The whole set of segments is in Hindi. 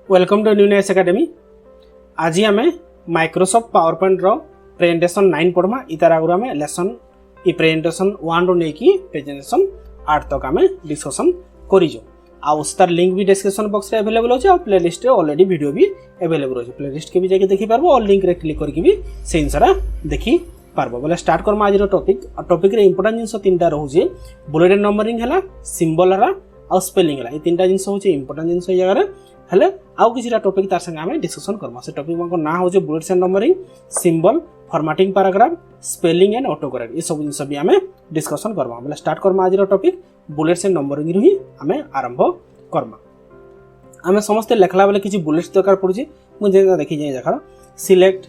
Welcome to newness academy. आज आम माइक्रोसॉफ्ट पावर पॉइंट रो प्रेजेंटेशन 9 पढ़मा। इतार आगु आम लेसन ई प्रेजेंटेशन 1 रो नेकी प्रेजेंटेशन 8 तक आम डिस्कशन करिजो। आउस्तार लिंक भी डिस्क्रिप्शन बॉक्स रे अवेलेबल होचे और प्लेलिस्ट रे ऑलरेडी वीडियो भी अवेलेबल होचे। प्लेलिस्ट के भी जाके देखि पारबो और लिंक रे क्लिक करके भी से जिनसरा देखि पारबो। बोले स्टार्ट करमा आज रो टॉपिक रे इंपोर्टेंट जिंस तीनटा रहउचे। बुलेट नंबरिंग हला, सिंबल हला और स्पेलिंग हला। ई तीनटा जिंस होचे इंपोर्टेंट जिंस जगह रे हेले आउ किछिटा टॉपिक तार संगे हमें डिस्कशन करबा। से टॉपिक को ना होचे bullets and numbering, symbol, formatting paragraph, spelling and auto correct. ई सब जिंस भी हमें डिस्कशन करबा। बोले स्टार्ट करमा आज रो टॉपिक बुलेट्स एंड नंबरिंग रही हमें आरंभ करबा। हमें समस्त लेखला बेले किछि बुलेट्स दरकार पड़ुछि। मु जे देखि जाय देखा select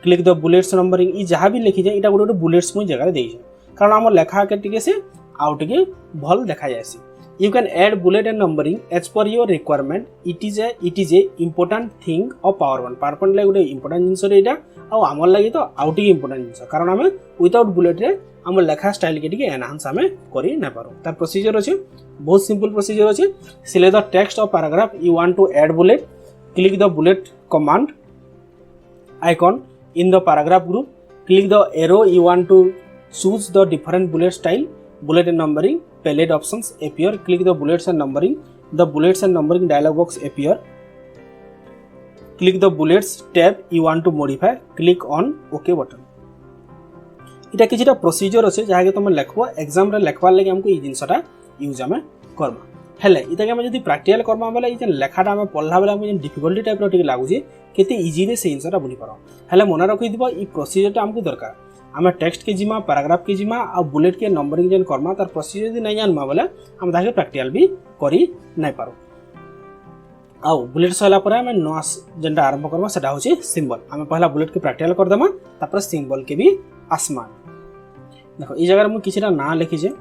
click the bullets numbering ई जहां भी लिखि जाय इटा गोटे बुलेट्स मु जगह रे देइ कारण हम लेखा के टिके से आउ टिके भल देखा जायसी। You can add bullet and numbering as per your requirement. It is a important thing of PowerPoint. PowerPoint like गोटे important जिंस रे इटा आ हमर लागि तो आउट ही important जिंस कारण हमें विदाउट बुलेट रे हम लेखा स्टाइल के टिके एनहांस हमें करि ना पारो। तार प्रोसीजर अछि बहुत सिंपल प्रोसीजर अछि। Select the text of paragraph you want to add bullet. Click the bullet command icon in the paragraph group. Click the arrow you want to choose the different bullet style. Bullet and numbering palette options appear. Click the bullets and numbering. The bullets and numbering dialog box appear. Click the bullets tab you want to modify. Click on OK button. इटा किछिटा प्रोसीजर अछि जहा के तुम लेखबो एग्जाम रे लेखबार लागि हमको ई जिंसटा यूज हमें करबा। हेले इटा के हम जदी प्रैक्टिकल करबा बेले ई जे लेखाटा हम पढला बेले हम डिफिकल्टी टाइप रो टिक लागुची केते इजी रे से जिंसटा बुझी पारो। हेले मने रखि दिबो ई प्रोसीजरटा हमको दरकार। आम टेक्स्ट के जिमा, पैराग्राफ के जिमा और बुलेट के नंबरिंग जेन करमा तार प्रोसीजर यदि नहीं जानमा बोले हम ताके प्रैक्टिकल भी करि नहीं पारो। आ बुलेट सला पर हम नोस जेंटा आरंभ करबा सेटा होची सिंबल। हम पहला बुलेट के प्रैक्टिकल कर देमा तापर सिंबल के भी आसमान। देखो ई जगह मु किछिटा ना लिखि जे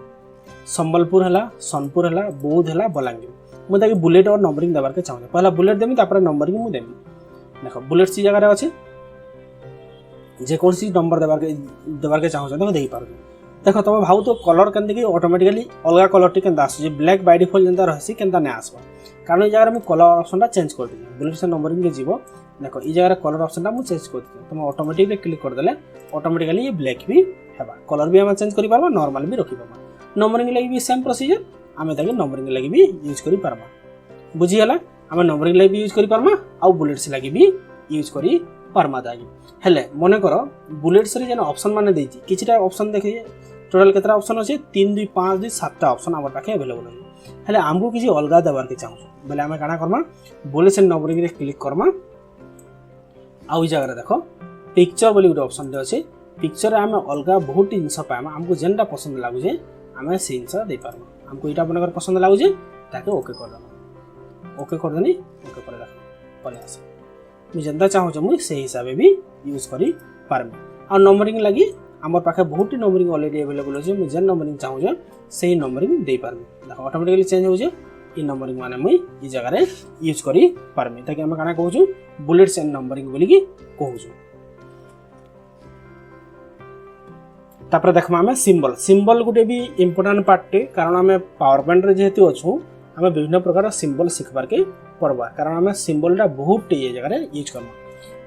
संबलपुर हला, सोनपुर हला, बौद्ध हला, बलांगीर। मु ताके बुलेट और नंबरिंग देबार के चाहू। पहला बुलेट देमी तापर नंबरिंग मु देमी। देखो बुलेट सी जगह रे अछि जे कौन सी नंबर देबार के चाहू तो दे पार। देखो तुम भाव तो कलर के ऑटोमेटिकली अलग कलर टी केनता आसु ब्लैक बाय डिफॉल्ट जेंता रहसी केनता नै आसबा कारण ई जगह में कलर ऑप्शन टा चेंज कर दिए। बुलेट से नंबरिंग के जीवो देखो ई जगह कलर ऑप्शन टा मु चेंज कर दिए। तुम ऑटोमेटिकली क्लिक कर देले ऑटोमेटिकली ये ब्लैक भी हेबा। कलर भी हम चेंज करि पारबा, नॉर्मल भी रखि पारबा। नंबरिंग लागि भी सेम प्रोसीजर हमें ताके नंबरिंग लागि भी यूज करि पारबा। बुझी हला हम नंबरिंग लागि भी यूज करि पारमा आ बुलेट्स लागि भी यूज करि पारमा दागी। हेले मने करो बुलेट्स रे जेन ऑप्शन माने देछि किछटा ऑप्शन देखिए टोटल केतरा ऑप्शन अछि 3 2 5 2 7 टा ऑप्शन हमर पाखे अवेलेबल अछि। हेले हमको किछि अलगा देबार के चाहू बोले हम काना करमा बुलेट्स एंड नंबरिंग रे क्लिक करमा। आ ई जगह देखो पिक्चर बोली गुटे ऑप्शन दे अछि। पिक्चर हम अलगा बहुत जिंस पामा हमको जेनटा पसंद लागु जे हमें से जिंस दे पारमा। हमको इटा बनकर पसंद लागु जे ताके ओके कर देना। ओके कर देनी ओके कर रख पले आसे मु जेंता चाहू जे मु से हिसाब भी यूज करि पारमे। आ नंबरिंग लागि हमर पाखे बहुत नंबरिंग ऑलरेडी अवेलेबल अछि। मु जेन नंबरिंग चाहू जे सेही नंबरिंग दे पारमे। देखो ऑटोमेटिकली चेंज हो जे ई नंबरिंग माने मु ई जगह रे यूज करि पारमे। ताकि हम काना कहू छु बुलेट्स एंड नंबरिंग बोली कि कहू छु। तापर देखमा हमें सिंबल। सिंबल गुटे भी इंपोर्टेंट पार्ट टे कारण हमें पावर पॉइंट रे जेहेतु अछु हमें विभिन्न प्रकार सिंबल सिखबार के पड़वा कारण हमें सिंबल टा बहुत ये जगह रे यूज करना।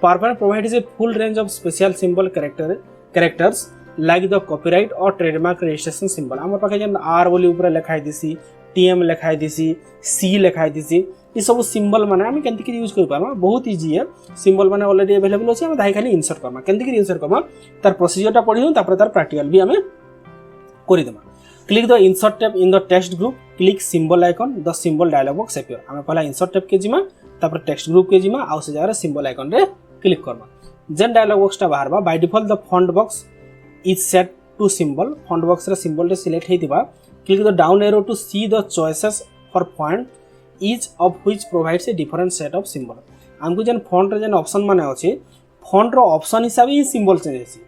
Power point provides a full range of special symbol characters like the copyright और ट्रेडमार्क रजिस्ट्रेशन सिंबल। हमर पाखे जन आर बोली ऊपर लिखाई दिसी, टीएम लिखाई दिसी, सी लिखाई दिसी ई सब सिंबल माने हम केंति के यूज कर पारमा बहुत इजी है। सिंबल माने ऑलरेडी अवेलेबल अछि हम दाई खाली इंसर्ट करमा। केंति के इंसर्ट करमा तार प्रोसीजर टा पढियो तापर तार प्रैक्टिकल भी हमें करि देमा। Click the insert tab in the text group. Click symbol icon the symbol dialog box appear. हमें पहला इंसर्ट टैब के जिमा तापर टेक्स्ट ग्रुप के जिमा आ से जगह सिंबल आइकन रे क्लिक करबा। जेन डायलॉग बॉक्स टा बाहरबा by default the font box is set to symbol. Font box रे सिंबल रे सिलेक्ट हेतिबा click the down arrow to see the choices for font each of which provides a different set of symbol. हमको जेन फॉन्ट रे जेन ऑप्शन माने अछि फॉन्ट रो ऑप्शन हिसाब ही सिंबल चेंज हेसी।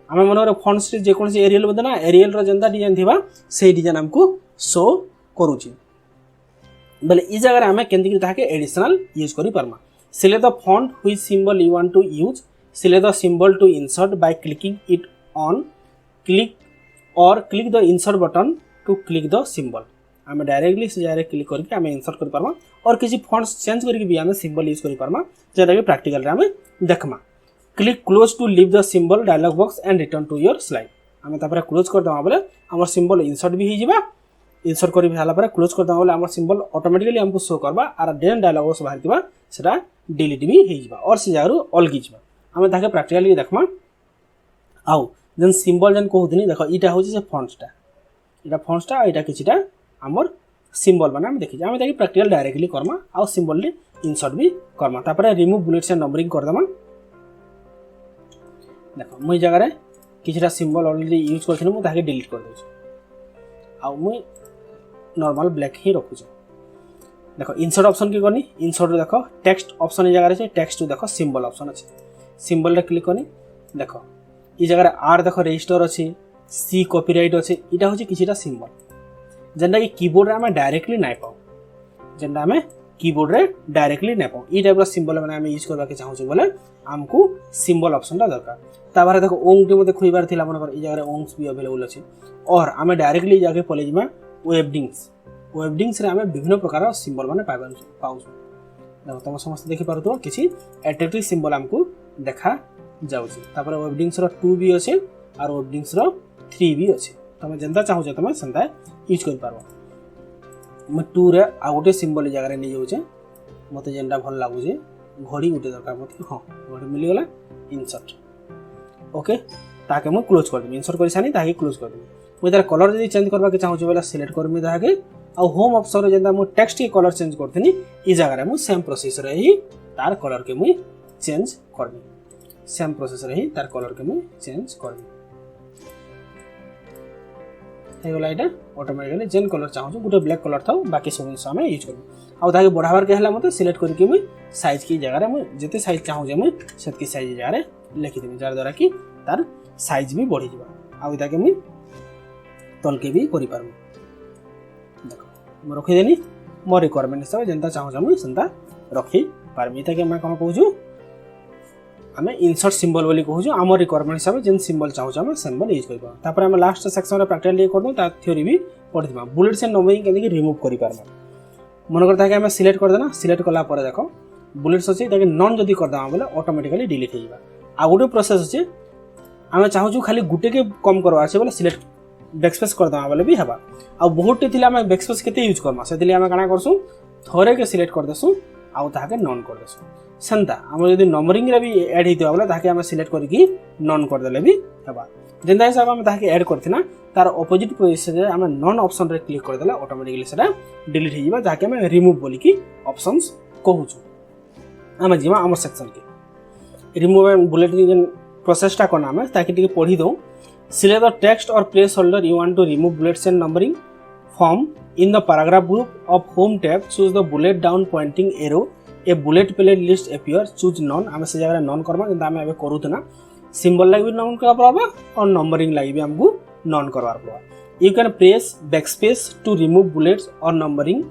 हमें मन फॉन्ट से जे कोन से एरियल बदना एरियल रो जेंता डिजाइन थिबा से डिजाइन हमको शो करूची। बेले ई जगह हमें केंति कि ताके एडिशनल यूज करि परमा। Select the font which symbol you want to use. Select the symbol to insert by clicking it on click और click the insert button to click the symbol. आम डायरेक्टली से जगह क्लिक करके आम इंसर्ट कर पार्मा और किसी फॉन्ट्स चेंज करके भी आम सिंबल यूज कर पार्मा जेटा कि प्रैक्टिकल रे आम देखमा। Click close to leave the symbol dialog box and return to your slide. आम तापर क्लोज कर दमा बोले हमर सिंबल इंसर्ट भी हो जिबा। इंसर्ट कर सारा पर क्लोज कर दमा बोले हमर सिंबल ऑटोमेटिकली हमको शो करबा और देन डायलॉग बॉक्स बाहर दिबा सेटा डिलीट भी हो जिबा और से जगह अलगी जिबा। आम ताके प्रैक्टिकली देखमा। आउ जेन सिंबल जेन कहउतनी देखो इटा हो जे फॉन्ट्सटा इटा फॉन्ट्सटा इटा किछिटा हमर सिंबल माने हम देखि आम ताके प्रैक्टिकल डायरेक्टली करमा आउ सिंबल रे इंसर्ट भी करमा। तापर रिमूव बुलेट्स एंड नंबरिंग कर दमा। देखो मुई जगह रे किछिटा सिंबल ऑलरेडी यूज करथिन मु ताके डिलीट कर दोछ आउ मुई नॉर्मल ब्लैक ही रखुछ। देखो इंसर्ट ऑप्शन की करनी इंसर्ट देखो टेक्स्ट ऑप्शन जगह रे टेक्स्ट देखो सिंबल ऑप्शन अछि सिंबल रे क्लिक करनी। देखो ई जगह आर देखो रजिस्टर अछि सी कॉपीराइट अछि इटा होछि किछिटा सिंबल जेंडा कि कीबोर्ड रे हम डायरेक्टली नाइ पाऊ जेंडा हम कीबोर्ड रे डायरेक्टली नाइ पाऊ ई टाइप रो सिंबल माने हम यूज करबा के चाहू छी बोले हमको सिंबल ऑप्शन टा दरकार। ताबारे देखो ओंग टे मते खोइबार थिला मन कर ई जगह रे ओंग्स भी अवेलेबल अछि और हम डायरेक्टली जाके कॉलेज में वेबडिंग्स रे हम विभिन्न प्रकार सिंबल माने पाऊ। देखो तुम समस्त देखि पारतो किछि एट्रैक्टिव सिंबल हमको देखा जाउछि। तापर वेबडिंग्स रो 2 भी अछि और वेबडिंग्स रो 3 भी अछि तमे जेंता चाहू छ तमे संता यूज कर पारो। म 2 रे आ गोटे सिंबल जगह रे नै जाउछि मते जेंटा भल लागु जे घड़ी गोटे दरकार मते हां घड़ी मिली गला इंसर्ट ओके ताके म क्लोज कर देबी इंसर्ट कर सानी ताके क्लोज कर देबी। मु इधर कलर जदी चेंज करबा के चाहू छ बोला सिलेक्ट करमी ताके आ होम ऑप्शन रे जेंता मु टेक्स्ट के कलर चेंज करथनी ई जगह रे मु सेम प्रोसेस रे ही तार कलर के मु चेंज करबी सेम प्रोसेस रे ही तार कलर के मु चेंज करबी हे वाला इटा ऑटोमेटिकली जेन कलर चाहू छ गुटे ब्लैक कलर थाउ बाकी सब हम यूज करबी। आ ताके बढ़ावर के हला मते सिलेक्ट करके मु साइज की जगह रे मु जते साइज चाहू जे मु सेतकी साइज जगह रे लिखि देबी जार द्वारा कि तार साइज भी बढ़ी जिबा आ ताके मु तल के भी करि पारबो। देखो म रखि देनी मो रिक्वायरमेंट हिसाब जेंता चाहू जे मु संता रखि पारबी। ताके म कोन कहू आम इंसर्ट सिंबल बोली कहूँ आम रिक्वायरमेंट हिसाब से सिंबल चाहूँ आम सिंबल यूज कर तापर आम लास्ट सेक्शन में प्रैक्टिकल कर दो थ्योरी भी पढ़ा बुलेट्स एंड नंबरिंग के रिमूव कर मन करता है सिलेक्ट करदेना सिलेक्ट कला देख बुलेट्स अच्छे नन जदि करदे बोले ऑटोमेटिकली डिलीट हो आ गोटे प्रोसेस अच्छे आम चाहूँ खाली गुटे के कम करवा बोले सिलेक्ट बैकस्पेस करदे बोले भी हेबा आ बहुत आम बैकस्पेस के यूज करमा से आम काना करसु थोड़े के सिलेक्ट करदेसु आउ ताके नन करदेसु सेंता आम जदि नंबरिंग रे भी ऐड होइतो बोले ताके आम सिलेक्ट करके नन कर देले भी हेबा जेंता हिसाब आम ताके ऐड करथिना तार ऑपोजिट पोजीशन रे आम नन ऑप्शन रे क्लिक कर देला ऑटोमेटिकली सेटा डिलीट हो जिबा जाके आम रिमूव बोली की ऑप्शंस कहूछु। आम जिमा आम सेक्शन के रिमूव बुलेट जेन प्रोसेस टा कोना आम ताके टिके पढी दो सिलेक्ट द टेक्स्ट और placeholder you want to remove bullets and numbering from in the paragraph group of home tab choose the bullet down pointing arrow a bullet palette list appear choose none आम से जगह नॉन करमा जेंता आम एबे करूतना सिंबल लाग भी नॉन करबा पड़बा और नंबरिंग लाग भी हमको नॉन करबार पड़बा। You can press backspace to remove bullets or numbering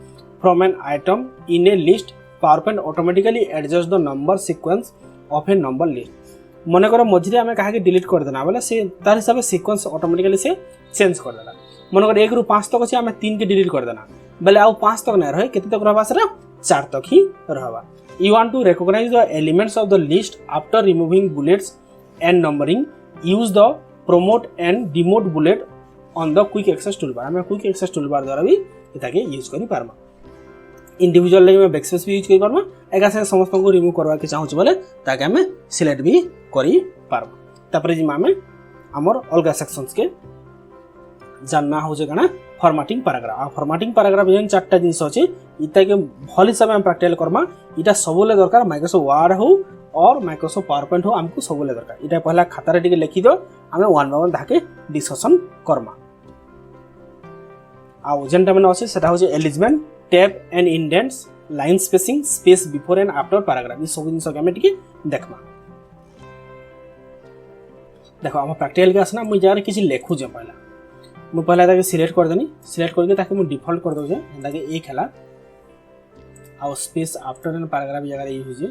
from an item in a list PowerPoint automatically adjust the number sequence of a number list मन कर मझे आम कहा डिलीट कर देना बोले से तार हिसाब से सीक्वेंस ऑटोमेटिकली से चेंज कर देना मन कर 1 ରୁ 5 तक अच्छे आम 3 के डिलीट कर देना बोले आउ 5 तक नहीं रहे केते तक रहबा से 4 तक ही रहबा। You want to recognize the elements of the list after removing bullets and numbering. Use the promote and demote bullet on the quick access toolbar. हमें quick access toolbar द्वारा भी इताके यूज करी पारमा। इंडिविजुअल लेवल में बैकस्पेस भी यूज करी पारमा। एका से समस्त को रिमूव करवा के चाहूँ बोले ताके हमें सिलेक्ट भी करी पारमा। तापरे जिमा हमें हमर अलगा सेक्शंस के जानना हो जे कना फॉर्मेटिंग पैराग्राफ आ फॉर्मेटिंग पैराग्राफ जेन 4टा जिंस अछि इता के भल हिसाब में प्रैक्टिकल करमा इटा सबले दरकार माइक्रोसॉफ्ट वर्ड हो और माइक्रोसॉफ्ट पावरपॉइंट हो हमको सबले दरकार इटा पहला खाता रे टिके लिखि दो हमें वन बाय वन धाके डिस्कशन करमा। आ जेनटा माने अछि सेटा हो जे alignment tab and indents line spacing space before and after paragraph ई सब जिंस के हमें टिके देखमा। देखो हम प्रैक्टिकल के आसना मुई जारे किछि लेखु जे पहला ताके सिलेक्ट कर देनी सिलेक्ट करके ताके मु डिफॉल्ट कर दो जे ताके एक हला आ स्पेस आफ्टर एंड पैराग्राफ जगह यूज होजे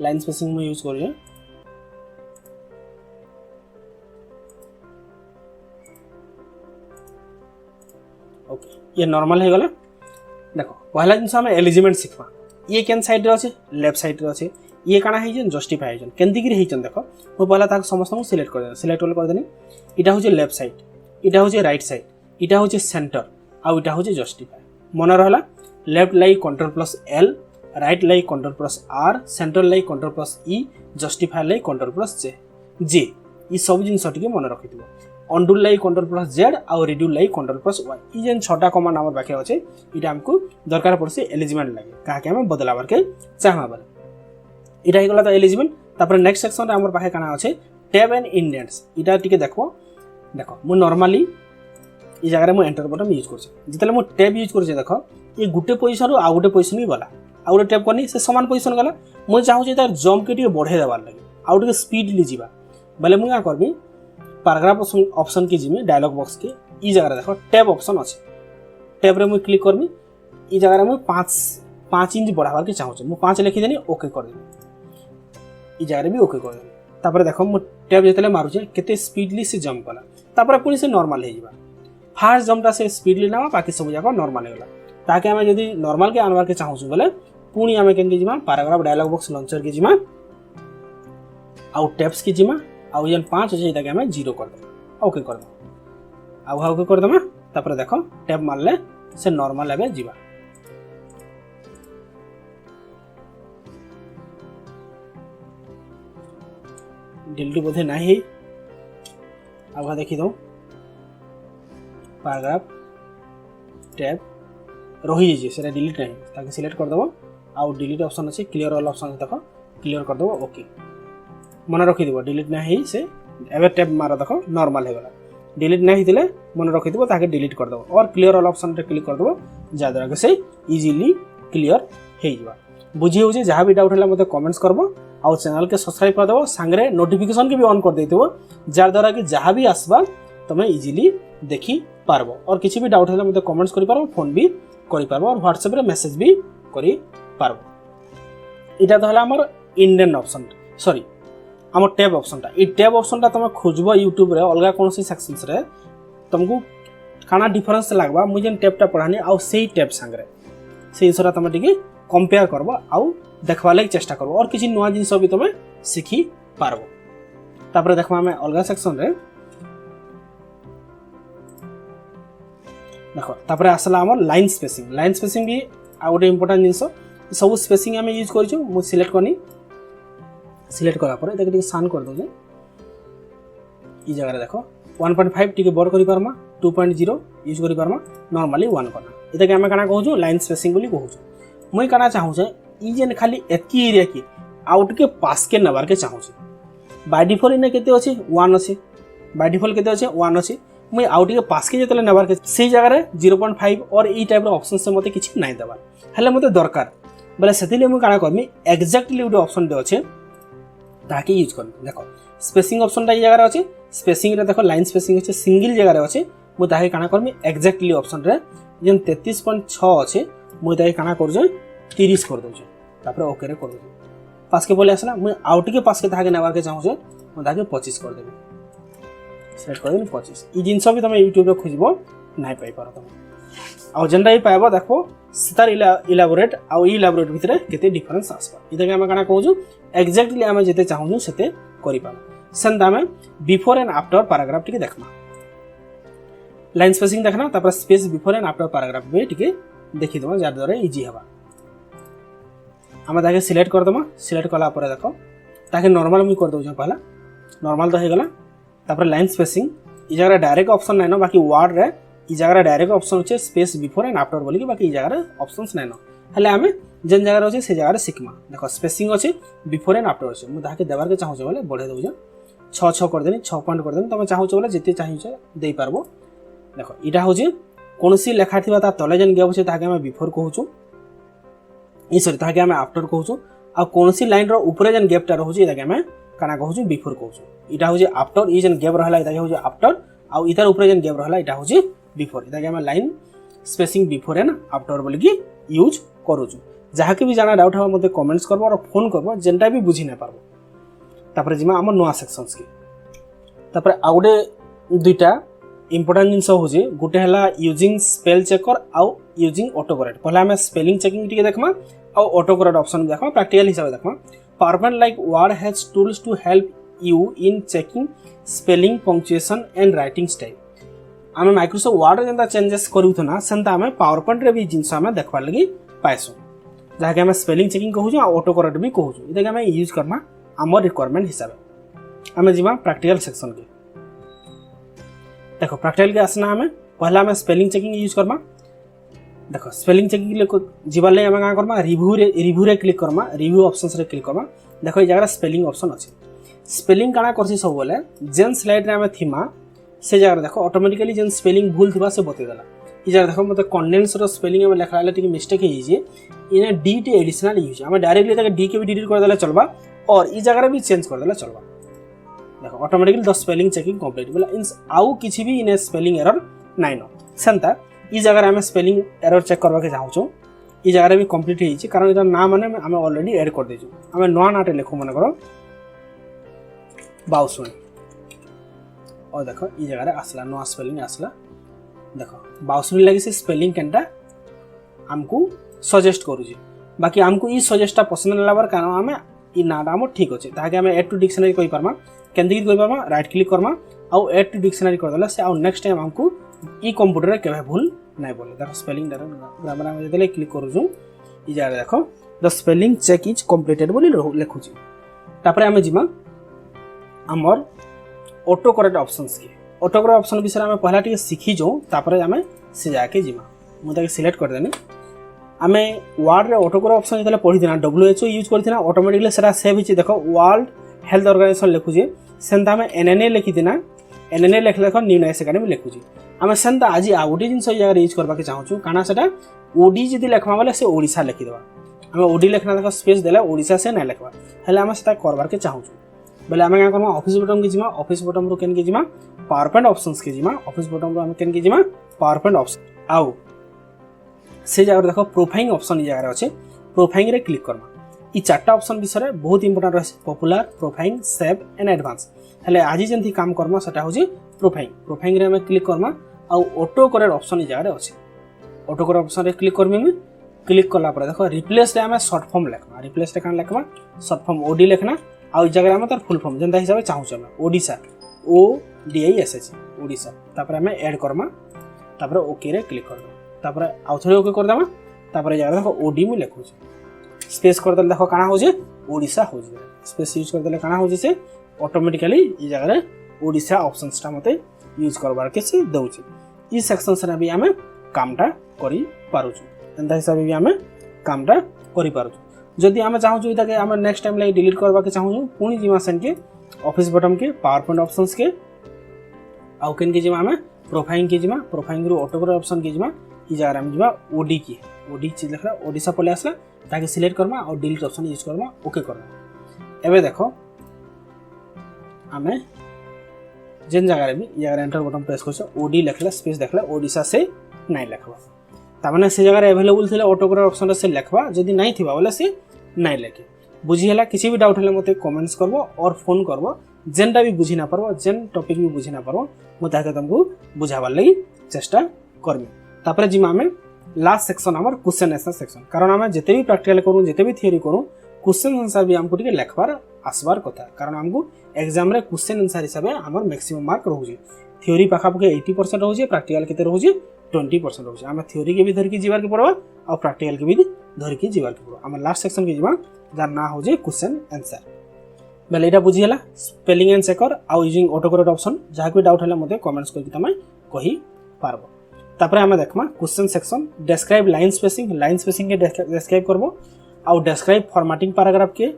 लाइन स्पेसिंग में यूज करूँ। ओके ये नॉर्मल हो गला। देखो पहला जिनस आम एलिजिमेंट शिखा ये केन साइड रे अच्छे लेफ्ट साइड रे अच्छे ये काना है जस्टिफाई है केमती कर देख मुझे पहला ताक समस्त सिलेक्ट कर सिलेक्ट करदेनी इटा हूँ लेफ्ट साइड इटा हूँ राइट साइड इटा हूँ सेंटर आउ इटा हूँ जस्टिफाई मन रहा लेफ्ट लाई कंट्रोल प्लस एल राइट लाई कंट्रोल प्लस आर सेंटर लाई कंट्रोल प्लस ई जस्टिफाई लाई कंट्रोल प्लस जे जे ये सब जिन मन रखि अंडू लाई कंट्रोल प्लस जेड आउ रिड्यू लाई कंट्रोल प्लस वाई ये छटा कमांड आम पाखे अच्छे यहाँ आमको दरकार पड़े एलिजिमेंट लगे क्या बदलावर के चाहवा बेले इटा गला तो एलिजिमेंट तापर नेक्स्ट सेक्शन रे हमर पाखे काना अच्छे टैब एंड इंडेंट्स इटा टिके देखो देखो मु नॉर्मली ये जगह मु एंटर बटन यूज कर जितले मु टैब यूज कर देखो ये गुटे पोजीशन रु आ गुटे पोजीशन ही गला आ गुटे टैब करनी से समान पोजीशन गला मु चाहू जे तार जंप के टिके बढ़े देबार लगे आ टिके स्पीडली जीवा बेले मु का करबी पैराग्राफ ऑप्शन के जिमी डायलॉग बॉक्स के ई जगह देखो टैब ऑप्शन अच्छे टैब रे मु क्लिक करबी ई जगह मु 5 इंच बढ़ावार के चाहू मु 5 लिखि देनी ओके कर देनी ई जगह भी ओके कर देनी तापर देखो मु टैब जेतले मारुचे केते स्पीडली से जंप कला तापर पुनी से नॉर्मल हे जिबा फास्ट जंपटा से स्पीडली ना बाकी सब जाक नॉर्मल हे गला ताकि हमें यदि नॉर्मल के आनवार के चाहू बोले पुनी हमें केन के जिमा पैराग्राफ डायलॉग बॉक्स लॉन्चर के जिमा आउ टैब्स के जिमा आउ जन 5 अछि ताकि हमें 0 कर दे ओके कर दे आउ ओके कर दमा तापर देखो टैब मारले से नॉर्मल लेवे जिबा डिलीट बोधे नहीं अब देखी दो पैराग्राफ टैब रही जाइए से डिलीट नहीं ताकि सिलेक्ट कर दबो आउ डिलीट ऑप्शन अच्छे क्लियर ऑल ऑप्शन देखो क्लियर कर दबो ओके मन रखी दबो डिलीट नहीं से एबे टैब मार देखो नॉर्मल हो गला डिलीट नहीं दिले मन रखी दबो ताकि डिलीट कर दबो और क्लियर ऑल ऑप्शन रे क्लिक कर दबो जादरा से इजीली क्लियर हे जिवा बुझी हो जे जहां भी डाउट होला मते कमेंट्स करबो आउ चैनल के सब्सक्राइब कर दबो संगरे नोटिफिकेशन के भी ऑन कर देइतबो जार द्वारा कि जहां भी आसबा तमे इजीली देखि पारबो और किछि भी डाउट होला मते कमेंट्स करि पारबो फोन भी करि पारबो और व्हाट्सएप रे मैसेज भी करि पारबो इटा तो होला हमर इंडियन ऑप्शन सॉरी हमर टैब ऑप्शनटा ई टैब ऑप्शनटा तमे खोजबो YouTube रे अलगा कोनसी सेक्शंस रे तुमको काना डिफरेंस लागबा मु जेन टैबटा पढानी आउ सेही टैब संगरे से इंसरा तमे टिके कंपेयर करबो आउ देखबा लागि चेष्टा करबो और किछि नया जिंस भी तमे सिखि पारबो तापर देखबा हमें अलगा सेक्शन रे देखो तापर आसला हमर लाइन स्पेसिंग भी आ गोटे इंपोर्टेंट जिंस सब स्पेसिंग हमें यूज करछु मु सिलेक्ट करनी सिलेक्ट करा पर एटा के सान कर दो जे ई जगह रे देखो 1.5 टिके बड़ करि पारमा 2.0 यूज करि पारमा नॉर्मली 1 करना एटा के हमें काना कहू लाइन स्पेसिंग बोली कहू मुई काना चाहू छे ई जेन खाली एतकी एरिया की आउट के पास के नबार के चाहू छे बाय डिफॉल्ट इने केते अछि 1 अछि बाय डिफॉल्ट केते अछि 1 अछि मुई आउट के पास के जेतले नबार के से जगह रे 0.5 और ई टाइप रो ऑप्शन से मते किछि नै देबा हले मते दरकार बोले सेतिले मु काना करमी एग्जैक्टली उडे ऑप्शन दे अछि ताकि यूज कर देखो स्पेसिंग ऑप्शन ता ई जगह रे अछि स्पेसिंग रे देखो लाइन स्पेसिंग अछि सिंगल जगह रे अछि मु ताकि काना करमी एग्जैक्टली ऑप्शन रे जेन 33.6 अछि मु ताकि काना कर जे 30 कर दउ तापर ओके रे कर दउ पास के बोले आसला मु आउट के पास के ताकि नबार के चाहू जे मु ताकि 25 कर देबे सेट कर देनी 25 ई जिंस भी तुम यूट्यूब रे खोजबो नै पाई पारो तुम आ जेंडा ही पाइबो देखो सितार इलाबोरेट आ इलाबोरेट भितरे केते डिफरेंस आसबा इदा के हम काना कहू एग्जैक्टली हम जेते चाहू सेते करि पाबो सेंदा में बिफोर एंड आफ्टर पैराग्राफ टिके देखमा लाइन स्पेसिंग देखना तापर space before and after paragraph में टिके देखि दमा जार द्वारा इजी हबा हम ताके सिलेक्ट कर दमा सिलेक्ट कला पर देखो ताके नॉर्मल मी कर दउ छ पहला नॉर्मल तो हे गला तापर लाइन स्पेसिंग ई जगह डायरेक्ट ऑप्शन नै न बाकी वर्ड रे ई जगह डायरेक्ट ऑप्शन छै स्पेस बिफोर एंड आफ्टर बोली कि बाकी ई जगह ऑप्शंस नै न हले हमें जेन जगह रहै से जगह सिखमा देखो स्पेसिंग अछि बिफोर एंड आफ्टर अछि मु ताके देबार के चाहू छ बोले बढ़े दउ छ 6 कर देनी 6 पॉइंट कर देनी तमे चाहू छ बोले जते चाहू छ देई पारबो देखो इटा हो जे कोनसी लेखा थिबा ता तले जेन गेब छै ताके हम बिफोर कहू छु ई सॉरी ताके हम आफ्टर कहू छु आ कोनसी लाइन रो ऊपर जेन गैपटा रहू छै ताके हम काना कहू छु बिफोर कहू छु इटा हो जे आफ्टर ई जेन गैप रहला इटा हो जे आफ्टर आ इधर ऊपर जेन गैप रहला इटा हो जे बिफोर इटा के हम line spacing before and after बोली कि यूज करू छु जहाँ की भी जाना डाउट हवा मते कमेंट्स करबो और फोन करबो जेनटा भी बुझी ना पारबो तापर जिमा हम नवा सेक्शंस के तापर आउडे दुईटा इंपोर्टेंट जिनस होजे गुटे हला यूजिंग स्पेल चेकर आउ यूजिंग ऑटो करेक्ट पहले हमें स्पेलिंग चेकिंग टिके देखमा आउ ऑटो करेक्ट ऑप्शन देखमा प्रैक्टिकल हिसाब देखमा PowerPoint like Word has tools to help you in checking spelling punctuation and writing style आमे माइक्रोसॉफ्ट वर्ड रे जेंता चेंजेस करूथना सेंता आमे PowerPoint रे भी जिनस आमे देखबार लगी पाइसु जहाँ के स्पेलिंग चेकिंग कहूँ ऑटो करेक्ट भी कहूँ ये आम यूज करमा आम रिक्वायरमेंट हिसाब से आम जीमा प्रैक्टिकल सेक्शन के देखो प्रैक्टिकल के आसना आम पहला आम स्पेलिंग चेकिंग यूज करमा देखो स्पेलिंग चेकिंग जीवार लगे आम क्या करमा रिव्यू रे क्लिक करमा रिव्यू ऑप्शंस रे क्लिक करमा देखो ये जगह स्पेलिंग ऑप्शन अच्छे स्पेलिंग काना करसी सब बोले जेन स्लाइड रे आम थीमा से जगह देखो ऑटोमेटिकली जेन स्पेलिंग भूल थिबा से बतेदेला ये जगह देखो मतलब कंडेंस रो स्पेलिंग में लिखला टिके मिस्टेक है इने डी टी एडिशनल यूज आम डायरेक्टली तक डी के भी डिलीट कर देला चलबा और ई जगह भी चेंज कर देला चलबा देखो automatically the spelling checking complete बोला इन्स आउ किछि भी इने स्पेलिंग एरर नाइ न सेंता ई जगह आम स्पेलिंग एरर चेक करबा के चाहूछु ई जगह भी कंप्लीट हेछि कारण इटा नाम माने आम ऑलरेडी ऐड कर देछु आम नवा नाटे लिखु मन करो बाउसुनी और देखो ई जगह आसला नवा स्पेलिंग आसला देखो बाउसुनी लगी से स्पेलिंग केनटा हमको सजेस्ट करूची बाकी हमको ई सजेस्टा पसंद न लाबार कारण आमे ई नाटा हम ठीक अछि ताकि हमें ऐड टू डिक्शनरी कहि परमा केंदी कहि परमा राइट क्लिक करमा आउ ऐड टू डिक्शनरी कर देला से आउ नेक्स्ट टाइम हमको ई कंप्यूटर रे केबे भूल नै बोले देखो स्पेलिंग ग्रामर में जदले क्लिक करूछु ई जा देखो the spelling check is completed बोली लिखुची तापर हमें जिमा हमर ऑटो करेक्ट ऑप्शंस के ऑटो करेक्ट ऑप्शन विषय में पहला टिके सीखी जो तापर हमें से जाके जिमा मु ताके सिलेक्ट कर देनी आमे वर्ड रे ऑटो करेक्ट ऑप्शन जतले पढी दिना WHO यूज करथिना ऑटोमेटिकली सेरा सेव हिची देखो वर्ल्ड हेल्थ ऑर्गेनाइजेशन लिखुजी सेंता में NNA लिखि दिना NNA लिखले देखो न्यू नाइस एकेडमी लिखुजी आमे सेंता आजि आउडी जिंस जगह यूज करबा के चाहूछु काना सेटा ओडी जदी लिखमा वाले से ओडिसा लिखि देबा आमे ओडी लिखना देखो स्पेस देला ओडिसा से नै लिखबा हेले आमे सेटा करबार के चाहूछु बोले आमे का करबा ऑफिस बटन के जिमा ऑफिस बटन रो केन के जिमा PowerPoint ऑप्शंस के जिमा ऑफिस बटन रो आमे केन के जिमा PowerPoint ऑप्शन आउ से जगह देखो प्रोफाइलिंग ऑप्शन जगह अच्छे प्रोफाइलिंग रे क्लिक करमा ई चारटा ऑप्शन विषय बहुत इंपोर्टेंट रहे popular profiling save and advance हेले आज जेंथि काम करमा सेटा होची प्रोफाइलिंग रे हमें क्लिक करमा आ ऑटो करेक्ट ऑप्शन जगह अच्छे ऑटो करेक्ट ऑप्शन रे क्लिक करमे में क्लिक करला पर देखो रिप्लेस रे हमें शॉर्ट फॉर्म लिखमा रिप्लेस रे कान लिखमा शॉर्ट फॉर्म ओडी लिखना आ जगह हमें तार फुल फॉर्म जेंता हिसाब चाहू हम ओडिसा ODISH ओडिसा तापर हमें ऐड करमा तापर ओके रे क्लिक करबा तापर आउथरे ओके कर देबा तापर जगह देखो ओडी में लिखु स्पेस कर दे देखो काना हो जे ओडिसा हो जे स्पेस यूज कर देले काना हो जे से ऑटोमेटिकली ई जगह रे ओडिसा ऑप्शंस ता मते यूज करबार के से दउची ई सेक्शंस रे भी हमें कामटा करि पारुछु एंदा हिसाब भी हमें कामटा करि पारुछु जदी हमें चाहू छु इता के हमें नेक्स्ट टाइम लाइक डिलीट करबा के चाहू पुनी जिमा सन के ऑफिस बटन के PowerPoint ऑप्शंस के आउ केन के जिमा हमें प्रोफाइलिंग के जिमा प्रोफाइलिंग रो ऑटो करेक्ट ऑप्शन के जिमा ई जगह हम जिमा ओडी की ओडी चीज लिखला ओडिसा पले आसला ताकि सिलेक्ट करमा और delete option use Karma okay Karma एबे देखो हमें जेन जगह रे भी ई जगह एंटर बटन प्रेस करछ ओडी लिखला स्पेस देखला ओडिसा से नै लिखबा ता माने से जगह रे अवेलेबल थिला ऑटो करेक्ट ऑप्शन से लिखबा जदी नै थिबा बोले से नै लिखे बुझी हला किसी भी डाउट हले मते कमेंट्स करबो और फोन करबो जेनटा भी बुझी ना परबो जेन टॉपिक भी बुझी ना परबो मु ताके तुमको बुझाबार लागि चेष्टा करबी तापर जिमा में लास्ट सेक्शन हमर क्वेश्चन आंसर सेक्शन कारण हम जते भी प्रैक्टिकल करू जते भी थ्योरी करू क्वेश्चन आंसर भी हमको टिके लिखबार आसबार कथा कारण हमको एग्जाम रे क्वेश्चन आंसर हिसाब से हमर मैक्सिमम मार्क रहउजी थ्योरी पाखा पाखे 80% रहउजी प्रैक्टिकल केते रहउजी 20% रहउजी हम थ्योरी के भी धर के जीवार के पड़बा और प्रैक्टिकल के भी धर के जीवार के पड़बा हमर लास्ट सेक्शन के जीवा जार ना हो जे क्वेश्चन आंसर बेले एटा बुझी हला स्पेलिंग एंड चेकर आ यूजिंग ऑटो करेक्ट ऑप्शन जहा कोई डाउट हला मते कमेंट्स करके तमे कहि पारबो तापर हमें देखमा question section describe line spacing के डिस्क्राइब करबो आ डिस्क्राइब फॉर्मेटिंग पैराग्राफ के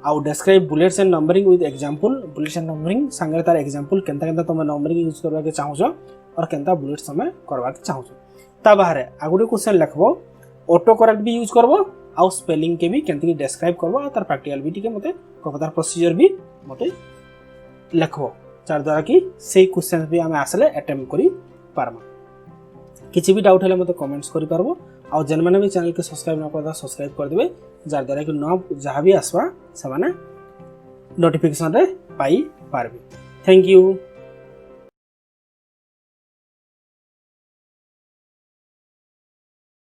आ describe bullets and numbering with example bullets and numbering संगे तार एग्जांपल केनता केनता तमे नंबरिंग यूज करबा के चाहू छ और केनता बुलेट्स समय करबा के चाहू छ ता बाहर आगुडे क्वेश्चन लिखबो ऑटो करेक्ट भी यूज करबो आ स्पेलिंग के भी केनती डिस्क्राइब करबो आ तार प्रैक्टिकल भी के मते कपतार प्रोसीजर भी मते लिखबो चार द्वारा कि सेही क्वेश्चन भी हमें आसले अटेम्प्ट करी पारमा किसी भी डाउट हले मते कमेंट्स करि पारबो आउ जेन मैंने भी चैनल के सब्सक्राइब न करता सब्सक्राइब कर देबे जार द्वारा कि न जहाँ भी आसवा से नोटिफिकेशन रे पाई पारबे। Thank you.